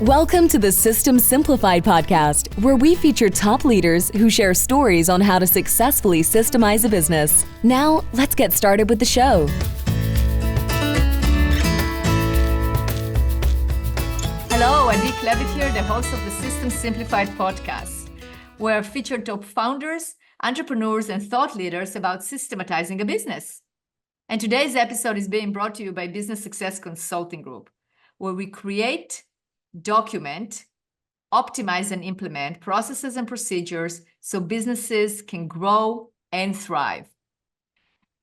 Welcome to the System Simplified podcast, where we feature top leaders who share stories on how to successfully systemize a business. Now, let's get started with the show. Hello, I'm Klevit here, the host of the System Simplified podcast, where I feature top founders, entrepreneurs, and thought leaders about systematizing a business. And today's episode is being brought to you by Business Success Consulting Group, where we create, document, optimize, and implement processes and procedures so businesses can grow and thrive.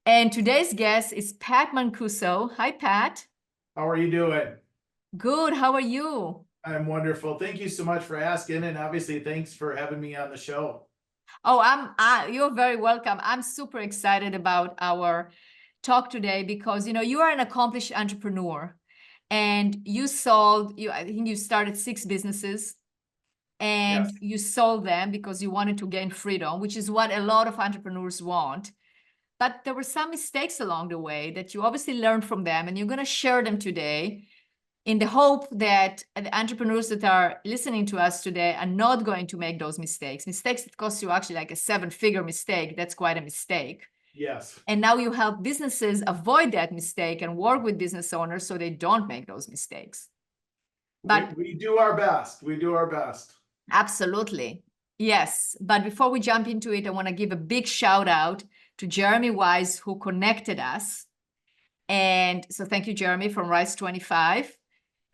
And today's guest is Pat Mancuso. Hi, Pat. How are you doing? Good. How are you? I'm wonderful. Thank you so much for asking, and obviously thanks for having me on the show. Oh, you're very welcome. I'm super excited about our talk today because you are an accomplished entrepreneur. And I think you started 6 businesses and Yes. You sold them because you wanted to gain freedom, which is what a lot of entrepreneurs want. But there were some mistakes along the way that you obviously learned from them, and you're going to share them today in the hope that the entrepreneurs that are listening to us today are not going to make those mistakes. Mistakes that cost you actually like a 7-figure mistake. That's quite a mistake. Yes. And now you help businesses avoid that mistake and work with business owners so they don't make those mistakes. But we do our best. We do our best. Absolutely. Yes. But before we jump into it, I want to give a big shout out to Jeremy Wise, who connected us. And so thank you, Jeremy, from Rise 25.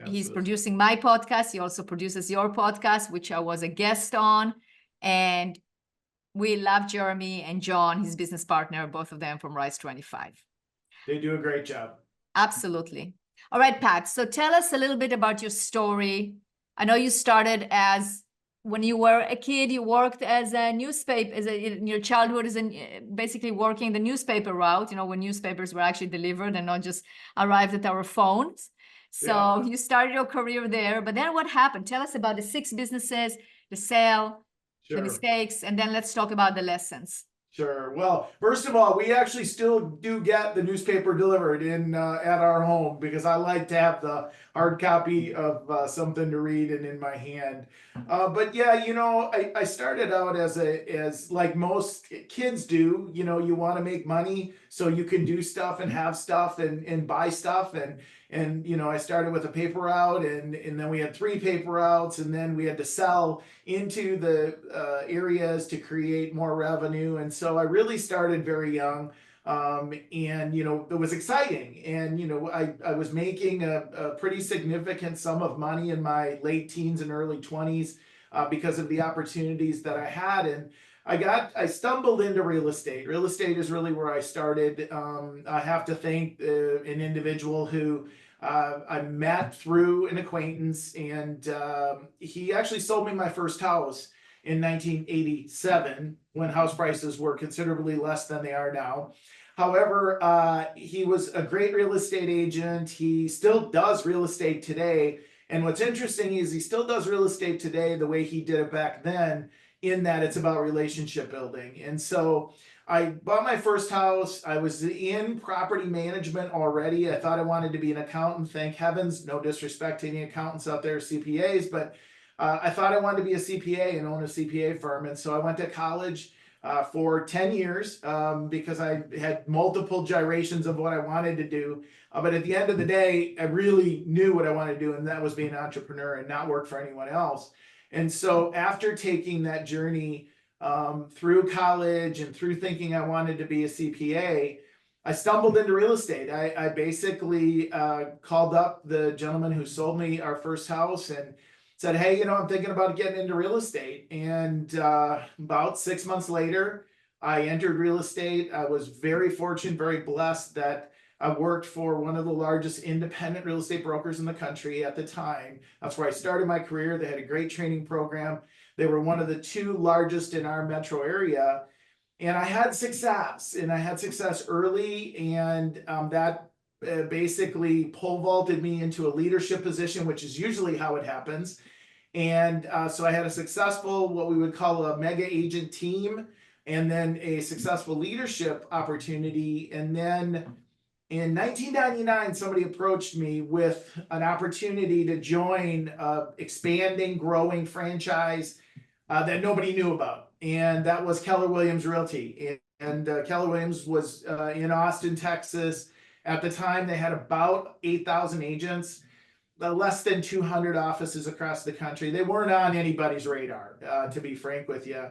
Absolutely. He's producing my podcast. He also produces your podcast, which I was a guest on. And we love Jeremy and John, his business partner, both of them from Rise 25. They do a great job. Absolutely. All right, Pat. So tell us a little bit about your story. I know you started when you were a kid, you worked as a newspaper, in your childhood, basically working the newspaper route, when newspapers were actually delivered and not just arrived at our phones. So You started your career there, but then what happened? Tell us about the 6 businesses, the sale, Sure. the mistakes, and then let's talk about the lessons. Sure. Well, first of all, we actually still do get the newspaper delivered at our home because I like to have the hard copy of something to read and in my hand. But yeah, I started out as like most kids do. You want to make money so you can do stuff and have stuff and buy stuff and I started with a paper route and then we had 3 paper routes and then we had to sell into the areas to create more revenue. And so I really started very young. It was exciting. And, I was making a pretty significant sum of money in my late teens and early 20s because of the opportunities that I had. And I stumbled into real estate. Real estate is really where I started. I have to thank an individual who I met through an acquaintance, and he actually sold me my first house in 1987 when house prices were considerably less than they are now. However, he was a great real estate agent. He still does real estate today. And what's interesting is he still does real estate today the way he did it back then, in that it's about relationship building. And so I bought my first house. I was in property management already. I thought I wanted to be an accountant. Thank heavens, no disrespect to any accountants out there, CPAs, but I thought I wanted to be a CPA and own a CPA firm. And so I went to college for 10 years because I had multiple gyrations of what I wanted to do. But at the end of the day, I really knew what I wanted to do, and that was be an entrepreneur and not work for anyone else. And so after taking that journey through college and through thinking I wanted to be a CPA, I stumbled into real estate. I basically called up the gentleman who sold me our first house and said, hey, I'm thinking about getting into real estate. And about 6 months later, I entered real estate. I was very fortunate, very blessed that I worked for one of the largest independent real estate brokers in the country at the time. That's where I started my career. They had a great training program. They were one of the 2 largest in our metro area. And I had success, early. And that basically pole vaulted me into a leadership position, which is usually how it happens. And so I had a successful, what we would call a mega agent team, and then a successful leadership opportunity. And then In 1999, somebody approached me with an opportunity to join an expanding, growing franchise that nobody knew about, and that was Keller Williams Realty. And Keller Williams was in Austin, Texas. At the time, they had about 8,000 agents, less than 200 offices across the country. They weren't on anybody's radar, to be frank with you.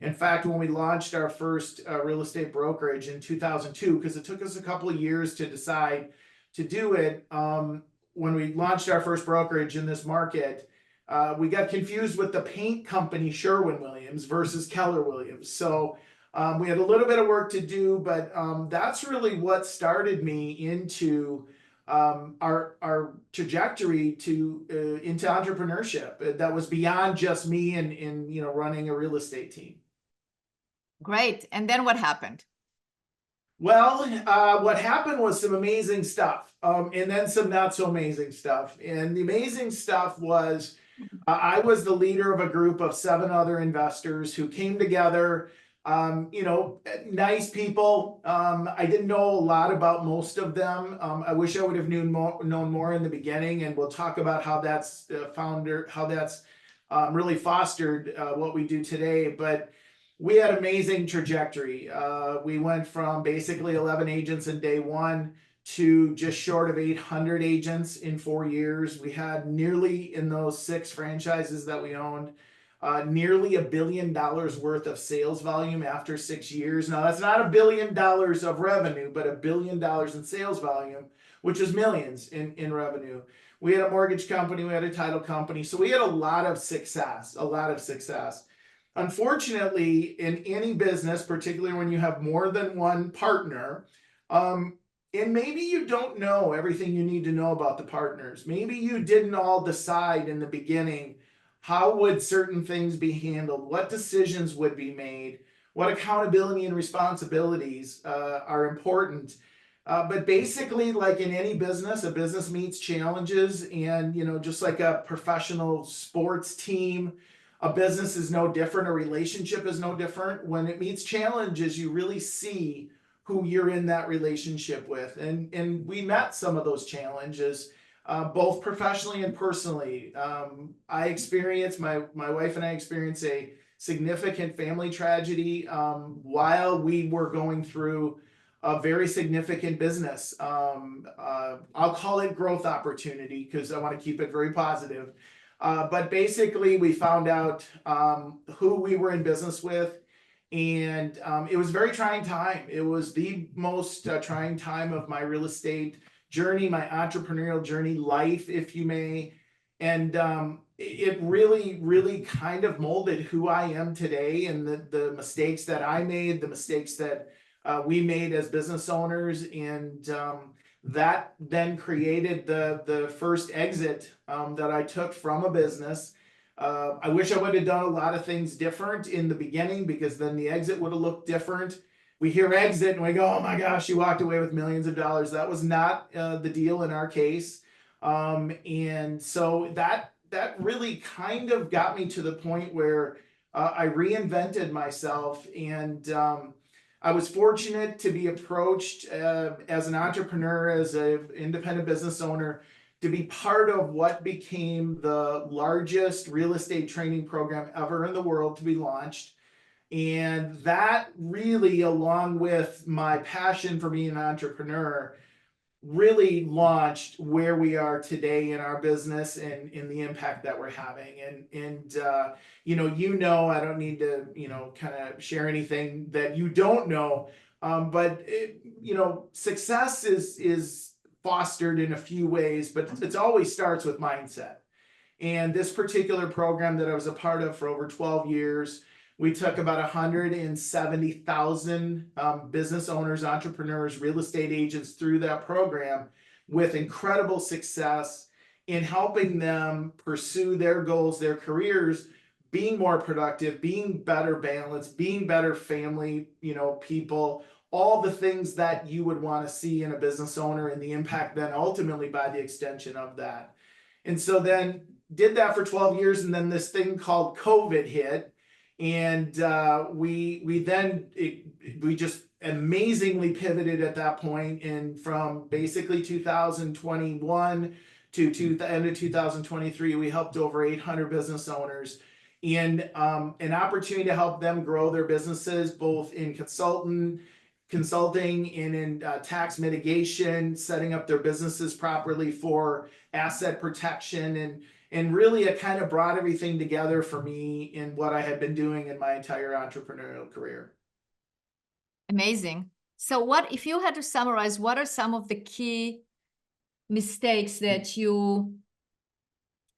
In fact, when we launched our first real estate brokerage in 2002, because it took us a couple of years to decide to do it, when we launched our first brokerage in this market, we got confused with the paint company Sherwin-Williams versus Keller Williams. So we had a little bit of work to do, but that's really what started me into our trajectory to into entrepreneurship. That was beyond just me and running a real estate team. Great. And then what happened? Well, what happened was some amazing stuff, and then some not so amazing stuff. And the amazing stuff was I was the leader of a group of 7 other investors who came together. Nice people. I didn't know a lot about most of them. I wish I would have known more in the beginning, and we'll talk about how that's really fostered what we do today. But we had amazing trajectory. We went from basically 11 agents in day one to just short of 800 agents in 4 years. We had nearly, in those 6 franchises that we owned, nearly $1 billion worth of sales volume after 6 years. Now, that's not $1 billion of revenue, but $1 billion in sales volume, which is millions in revenue. We had a mortgage company, we had a title company. So we had a lot of success. Unfortunately, in any business, particularly when you have more than one partner, and maybe you don't know everything you need to know about the partners. Maybe you didn't all decide in the beginning how would certain things be handled, what decisions would be made, what accountability and responsibilities are important. But basically, like in any business, a business meets challenges, and just like a professional sports team, a business is no different, a relationship is no different. When it meets challenges, you really see who you're in that relationship with. And we met some of those challenges, both professionally and personally. My wife and I experienced a significant family tragedy while we were going through a very significant business. I'll call it growth opportunity because I want to keep it very positive. But basically, we found out who we were in business with, and it was a very trying time. It was the most trying time of my real estate journey, my entrepreneurial journey, life, if you may. And it really, really kind of molded who I am today, and the mistakes that I made, the mistakes that we made as business owners, and that then created the first exit that I took from a business. I wish I would have done a lot of things different in the beginning, because then the exit would have looked different. We hear exit and we go, oh my gosh, you walked away with millions of dollars. That was not the deal in our case. And so that really kind of got me to the point where I reinvented myself, and I was fortunate to be approached as an entrepreneur, as an independent business owner, to be part of what became the largest real estate training program ever in the world to be launched. And that really, along with my passion for being an entrepreneur, really launched where we are today in our business and in the impact that we're having. And I don't need to, kind of share anything that you don't know. But success is fostered in a few ways, but it always starts with mindset. And this particular program that I was a part of for over 12 years, we took about 170,000 business owners, entrepreneurs, real estate agents through that program with incredible success in helping them pursue their goals, their careers, being more productive, being better balanced, being better family, people, all the things that you would want to see in a business owner, and the impact then ultimately by the extension of that. And so then did that for 12 years, and then this thing called COVID hit. And we just amazingly pivoted at that point, and from basically 2021 to the end of 2023, we helped over 800 business owners, and an opportunity to help them grow their businesses, both in consulting and in tax mitigation, setting up their businesses properly for asset protection, and really it kind of brought everything together for me in what I had been doing in my entire entrepreneurial career. Amazing. So what, if you had to summarize, what are some of the key mistakes that you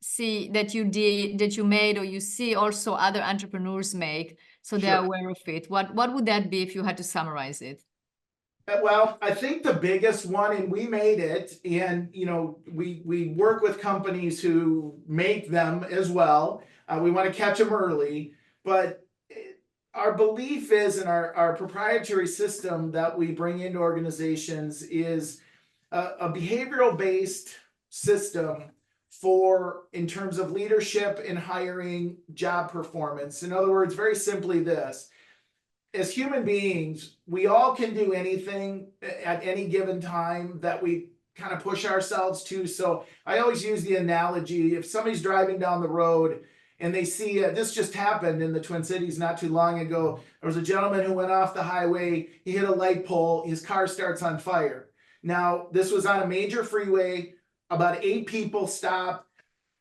see, that you did, that you made, or you see also other entrepreneurs make, so they're aware of it? What would that be if you had to summarize it? Well, I think the biggest one, and we made it, and we work with companies who make them as well. We want to catch them early, but our belief is, in our proprietary system that we bring into organizations, is a behavioral based system in terms of leadership and hiring, job performance. In other words, very simply this: as human beings, we all can do anything at any given time that we kind of push ourselves to. So I always use the analogy: if somebody's driving down the road and they see this just happened in the Twin Cities not too long ago. There was a gentleman who went off the highway, he hit a light pole, his car starts on fire. Now, this was on a major freeway, about 8 people stopped.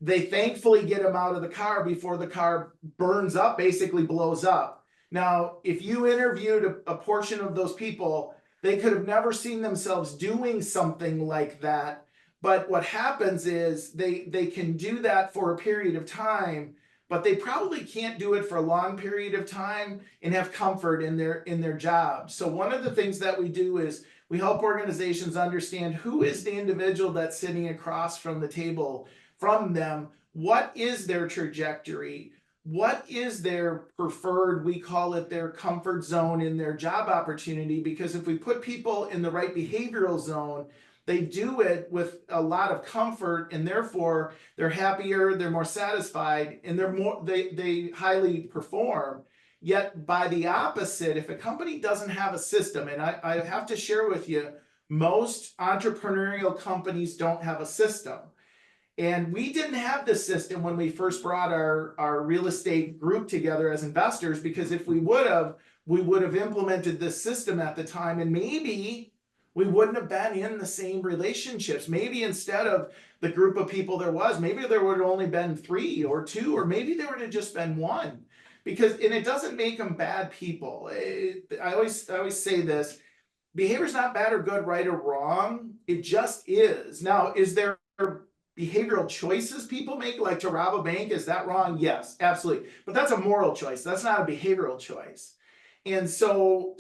They thankfully get him out of the car before the car burns up, basically blows up. Now, if you interviewed a portion of those people, they could have never seen themselves doing something like that. But what happens is they can do that for a period of time, but they probably can't do it for a long period of time and have comfort in their job. So one of the things that we do is we help organizations understand who is the individual that's sitting across from the table from them. What is their trajectory? What is their preferred, we call it their comfort zone in their job opportunity? Because if we put people in the right behavioral zone, they do it with a lot of comfort, and therefore they're happier, they're more satisfied, and they highly perform. Yet by the opposite, if a company doesn't have a system, and I have to share with you, most entrepreneurial companies don't have a system. And we didn't have this system when we first brought our real estate group together as investors, because if we would have implemented this system at the time, and maybe we wouldn't have been in the same relationships. Maybe instead of the group of people maybe there would have only been 3 or 2, or maybe there would have just been 1. And it doesn't make them bad people. I always say this: behavior is not bad or good, right or wrong. It just is. Now, is there behavioral choices people make, like to rob a bank? Is that wrong? Yes, absolutely. But that's a moral choice. That's not a behavioral choice. And so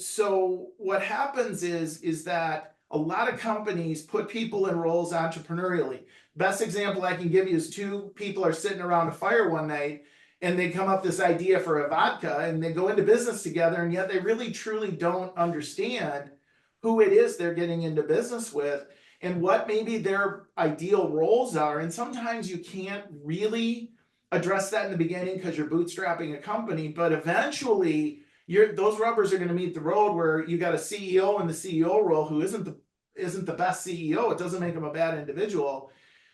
what happens is that a lot of companies put people in roles entrepreneurially. Best example I can give you is 2 people are sitting around a fire one night, and they come up with this idea for a vodka, and they go into business together, and yet they really truly don't understand who it is they're getting into business with and what maybe their ideal roles are. And sometimes you can't really address that in the beginning because you're bootstrapping a company, but eventually those rubbers are going to meet the road, where you got a CEO in the CEO role who isn't the best CEO. It doesn't make him a bad individual.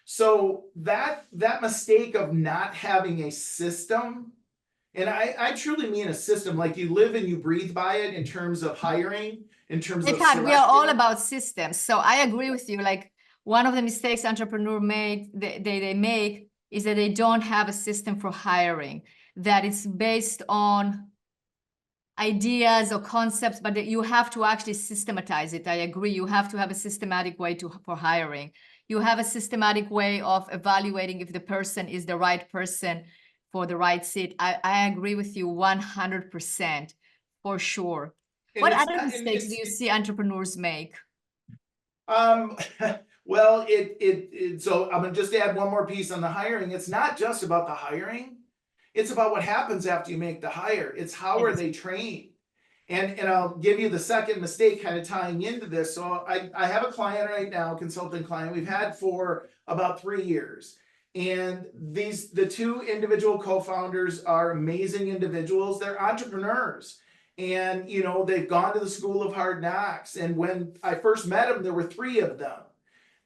So that mistake of not having a system, and I truly mean a system, like you live and you breathe by it in terms of hiring, in terms of selecting. We are all about systems. So I agree with you. Like, one of the mistakes entrepreneurs they make is that they don't have a system for hiring, that it's based on ideas or concepts, but that you have to actually systematize it. I agree. You have to have a systematic way for hiring. You have a systematic way of evaluating if the person is the right person for the right seat. I agree with you 100%, for sure. What other mistakes do you see entrepreneurs make? Well, so I'm gonna just add one more piece on the hiring. It's not just about the hiring. It's about what happens after you make the hire. It's how are they trained? And I'll give you the second mistake kind of tying into this. So I have a client right now, a consulting client we've had for about 3 years. And the two individual co-founders are amazing individuals. They're entrepreneurs. And, you know, they've gone to the School of Hard Knocks. And when I first met them, there were three of them.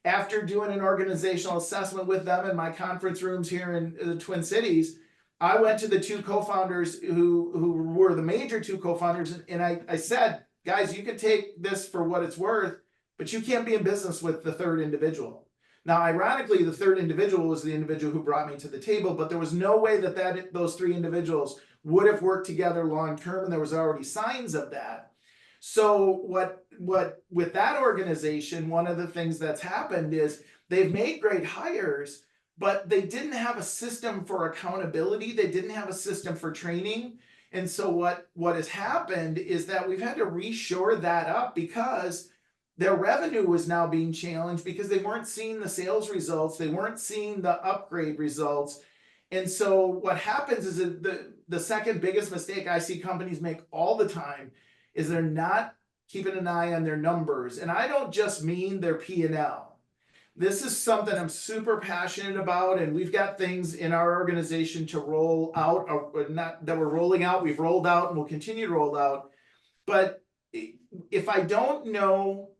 After doing an organizational assessment with them in my conference rooms here in the Twin Cities, I went to the two co-founders who were the major two co-founders. And I said, guys, you can take this for what it's worth, but you can't be in business with the third individual. Now, ironically, the third individual was the individual who brought me to the table, but there was no way that those three individuals would have worked together long term, and there was already signs of that. So what with that organization, one of the things that's happened is they've made great hires, but they didn't have a system for accountability. They didn't have a system for training. And so what has happened is that we've had to reshore that up because their revenue was now being challenged because they weren't seeing the sales results. They weren't seeing the upgrade results. And so what happens is that the second biggest mistake I see companies make all the time is they're not keeping an eye on their numbers. And I don't just mean their P&L. This is something I'm super passionate about, and we've got things in our organization to roll out, or not that we're rolling out, we've rolled out and we'll continue to roll out. But if I don't know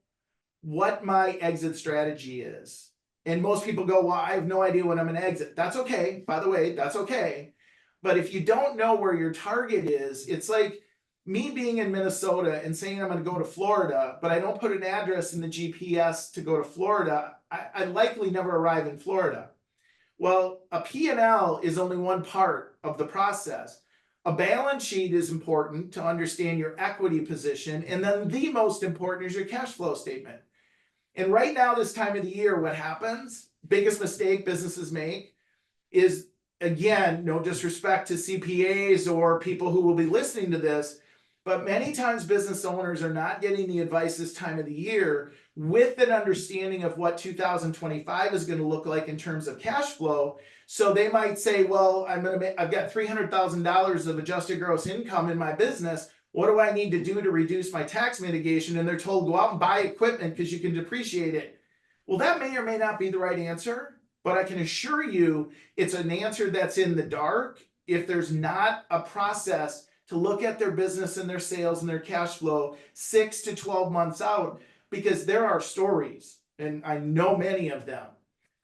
what my exit strategy is, and most people go, well, I have no idea when I'm going to exit. That's okay. By the way, that's okay. But if you don't know where your target is, it's like me being in Minnesota and saying I'm going to go to Florida, but I don't put an address in the GPS to go to Florida, I likely never arrive in Florida. Well, a P&L is only one part of the process. A balance sheet is important to understand your equity position. And then the most important is your cash flow statement. And right now, this time of the year, what happens, biggest mistake businesses make is, again, no disrespect to CPAs or people who will be listening to this, but many times business owners are not getting the advice this time of the year with an understanding of what 2025 is going to look like in terms of cash flow. So they might say, well, I've got $300,000 of adjusted gross income in my business. What do I need to do to reduce my tax mitigation? And they're told, go out and buy equipment because you can depreciate it. Well, that may or may not be the right answer, but I can assure you it's an answer that's in the dark if there's not a process to look at their business and their sales and their cash flow 6 to 12 months out, because there are stories, and I know many of them.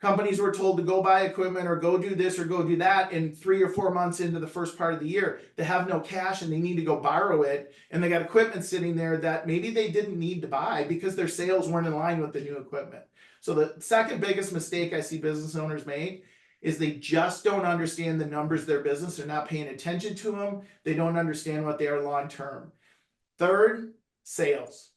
Companies were told to go buy equipment or go do this or go do that, and 3 or 4 months into the first part of the year, they have no cash and they need to go borrow it. And they got equipment sitting there that maybe they didn't need to buy because their sales weren't in line with the new equipment. So the second biggest mistake I see business owners make is they just don't understand the numbers of their business. They're not paying attention to them. They don't understand what they are long term. Third, sales.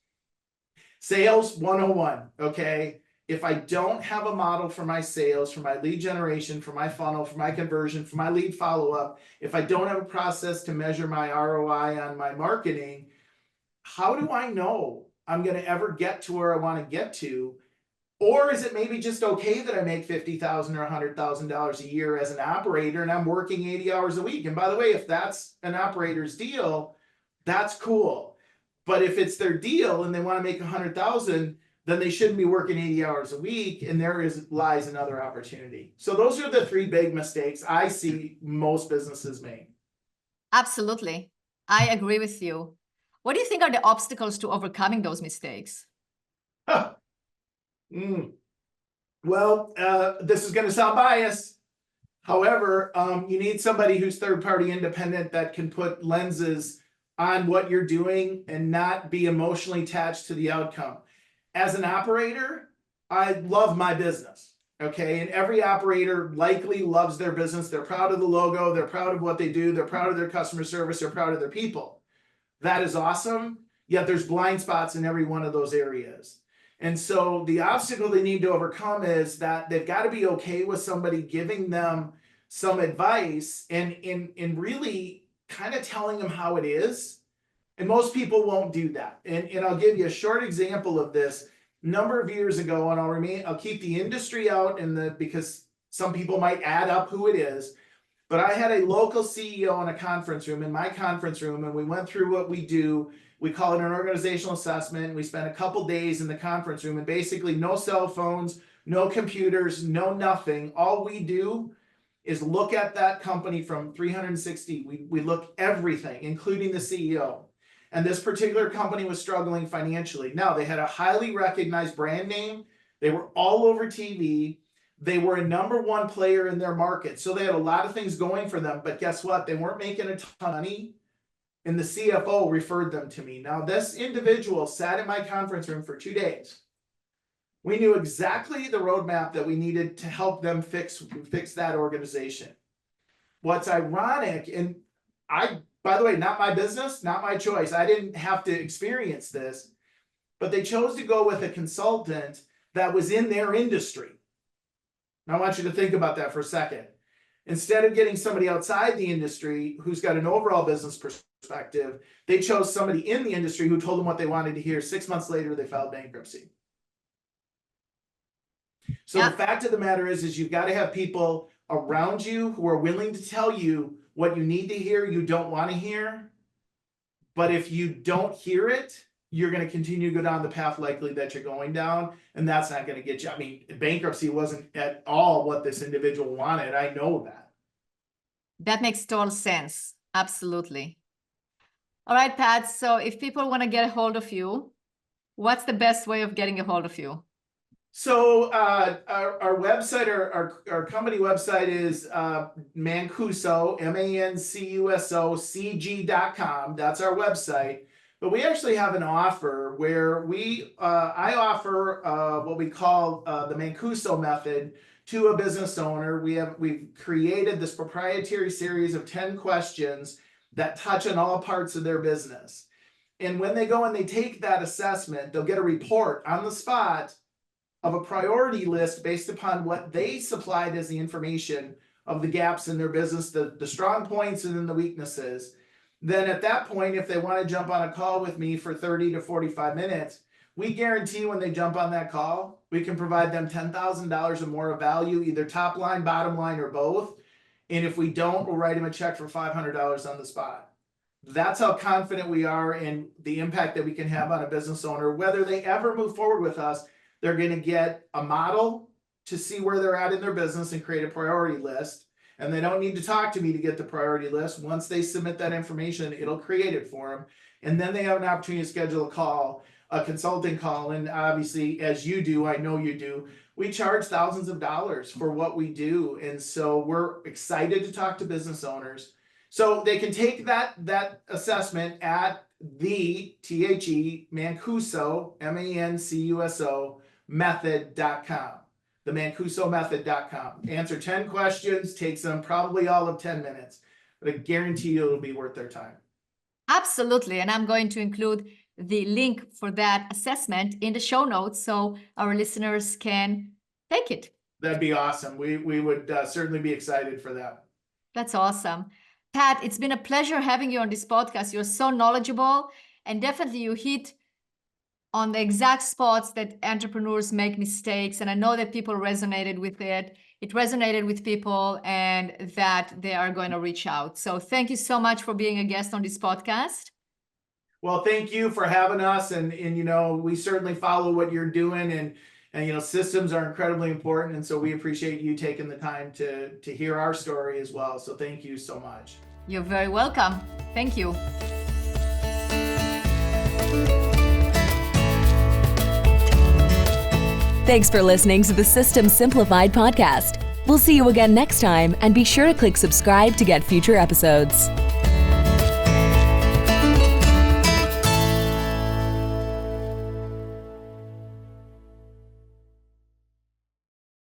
Sales 101, okay? If I don't have a model for my sales, for my lead generation, for my funnel, for my conversion, for my lead follow-up, if I don't have a process to measure my ROI on my marketing, how do I know I'm going to ever get to where I want to get to? Or is it maybe just okay that I make $50,000 or $100,000 a year as an operator and I'm working 80 hours a week? And by the way, if that's an operator's deal, that's cool. But if it's their deal and they want to make 100,000, then they shouldn't be working 80 hours a week, and lies another opportunity. So those are the three big mistakes I see most businesses make. Absolutely. I agree with you. What do you think are the obstacles to overcoming those mistakes? Well, this is going to sound biased. However, you need somebody who's third-party independent that can put lenses on what you're doing and not be emotionally attached to the outcome. As an operator, I love my business, okay? And every operator likely loves their business. They're proud of the logo. They're proud of what they do. They're proud of their customer service. They're proud of their people. That is awesome. Yet there's blind spots in every one of those areas. And so the obstacle they need to overcome is that they've got to be okay with somebody giving them some advice and really kind of telling them how it is. And most people won't do that. And I'll give you a short example of this. A number of years ago, and I'll keep the industry out because some people might add up who it is. But I had a local CEO in a conference room, in my conference room, and we went through what we do. We call it an organizational assessment. We spent a couple days in the conference room, and basically no cell phones, no computers, no nothing. All we do is look at that company from 360. We look everything, including the CEO. And this particular company was struggling financially. Now, they had a highly recognized brand name. They were all over TV. They were a number one player in their market. So they had a lot of things going for them. But guess what? They weren't making a ton of money. And the CFO referred them to me. Now, this individual sat in my conference room for 2 days. We knew exactly the roadmap that we needed to help them fix that organization. What's ironic, and by the way, not my business, not my choice. I didn't have to experience this, but they chose to go with a consultant that was in their industry. Now, I want you to think about that for a second. Instead of getting somebody outside the industry who's got an overall business perspective, they chose somebody in the industry who told them what they wanted to hear. 6 months later, they filed bankruptcy. So the fact of the matter is you've got to have people around you who are willing to tell you what you need to hear, you don't want to hear. But if you don't hear it, you're going to continue to go down the path likely that you're going down, and that's not going to get you. I mean, bankruptcy wasn't at all what this individual wanted. I know that. That makes total sense. Absolutely. All right, Pat. So if people want to get a hold of you, what's the best way of getting a hold of you? So our website, our company website is Mancuso, Mancuso, CG.com. That's our website. But we actually have an offer where I offer what we call the Mancuso method to a business owner. We've created this proprietary series of 10 questions that touch on all parts of their business. And when they go and they take that assessment, they'll get a report on the spot of a priority list based upon what they supplied as the information of the gaps in their business, the strong points and then the weaknesses. Then at that point, if they want to jump on a call with me for 30 to 45 minutes, we guarantee when they jump on that call, we can provide them $10,000 or more of value, either top line, bottom line, or both. And if we don't, we'll write them a check for $500 on the spot. That's how confident we are in the impact that we can have on a business owner. Whether they ever move forward with us, they're going to get a model to see where they're at in their business and create a priority list. And they don't need to talk to me to get the priority list. Once they submit that information, it'll create it for them. And then they have an opportunity to schedule a call, a consulting call. And obviously, as you do, I know you do, we charge thousands of dollars for what we do. And so we're excited to talk to business owners. So they can take that assessment at the Mancuso, Mancuso method.com, the MancusoMethod.com. Answer 10 questions, takes them probably all of 10 minutes, but I guarantee you it'll be worth their time. Absolutely. And I'm going to include the link for that assessment in the show notes so our listeners can take it. That'd be awesome. We would certainly be excited for that. That's awesome. Pat, it's been a pleasure having you on this podcast. You're so knowledgeable, and definitely you hit on the exact spots that entrepreneurs make mistakes. And I know that people resonated with it. It resonated with people and that they are going to reach out. So thank you so much for being a guest on this podcast. Well, thank you for having us. And you know, we certainly follow what you're doing, and you know, systems are incredibly important. And so we appreciate you taking the time to hear our story as well. So thank you so much. You're very welcome. Thank you. Thanks for listening to the System Simplified podcast. We'll see you again next time, and be sure to click subscribe to get future episodes.